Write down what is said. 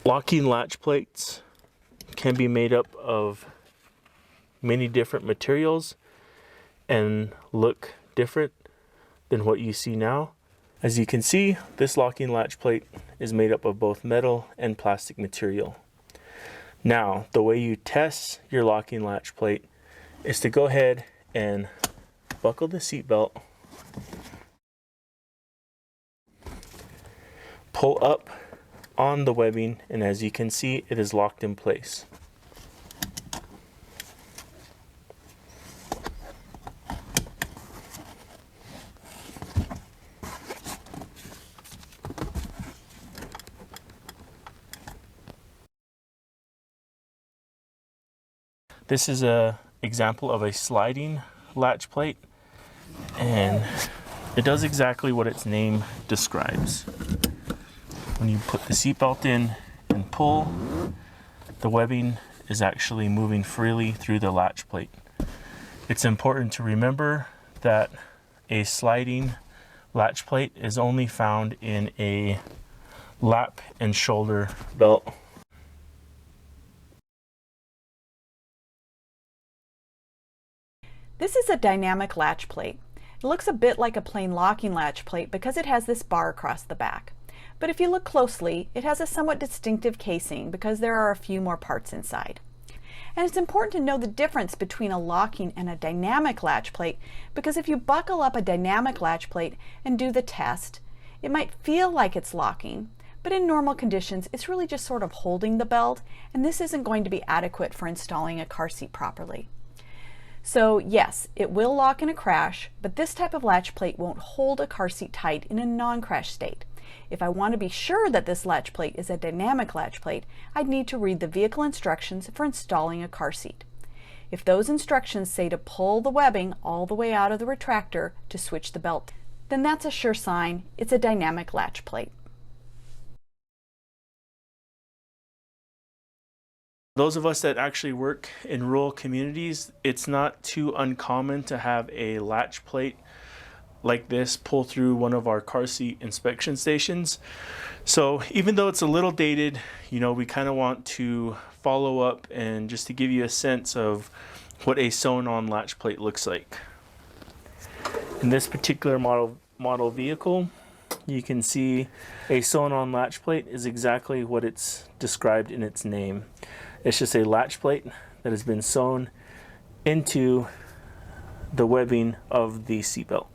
Locking latch plates can be made up of many different materials and look different than what you see now. As you can see, this locking latch plate is made up of both metal and plastic material. Now, the way you test your locking latch plate is to go ahead and buckle the seat belt, pull up on the webbing, and as you can see, it is locked in place. This is an example of a sliding latch plate, and it does exactly what its name describes. When you put the seatbelt in and pull, the webbing is actually moving freely through the latch plate. It's important to remember that a sliding latch plate is only found in a lap and shoulder belt. This is a dynamic latch plate. It looks a bit like a plain locking latch plate because it has this bar across the back. But if you look closely, it has a somewhat distinctive casing because there are a few more parts inside. And it's important to know the difference between a locking and a dynamic latch plate, because if you buckle up a dynamic latch plate and do the test, it might feel like it's locking, but in normal conditions it's really just sort of holding the belt, and this isn't going to be adequate for installing a car seat properly. So yes, it will lock in a crash, but this type of latch plate won't hold a car seat tight in a non-crash state. If I want to be sure that this latch plate is a dynamic latch plate, I'd need to read the vehicle instructions for installing a car seat. If those instructions say to pull the webbing all the way out of the retractor to switch the belt, then that's a sure sign it's a dynamic latch plate. Those of us that actually work in rural communities, it's not too uncommon to have a latch plate like this pull through one of our car seat inspection stations. So even though it's a little dated, we kind of want to follow up and just to give you a sense of what a sewn-on latch plate looks like. In this particular model vehicle, you can see a sewn-on latch plate is exactly what it's described in its name. It's just a latch plate that has been sewn into the webbing of the seatbelt.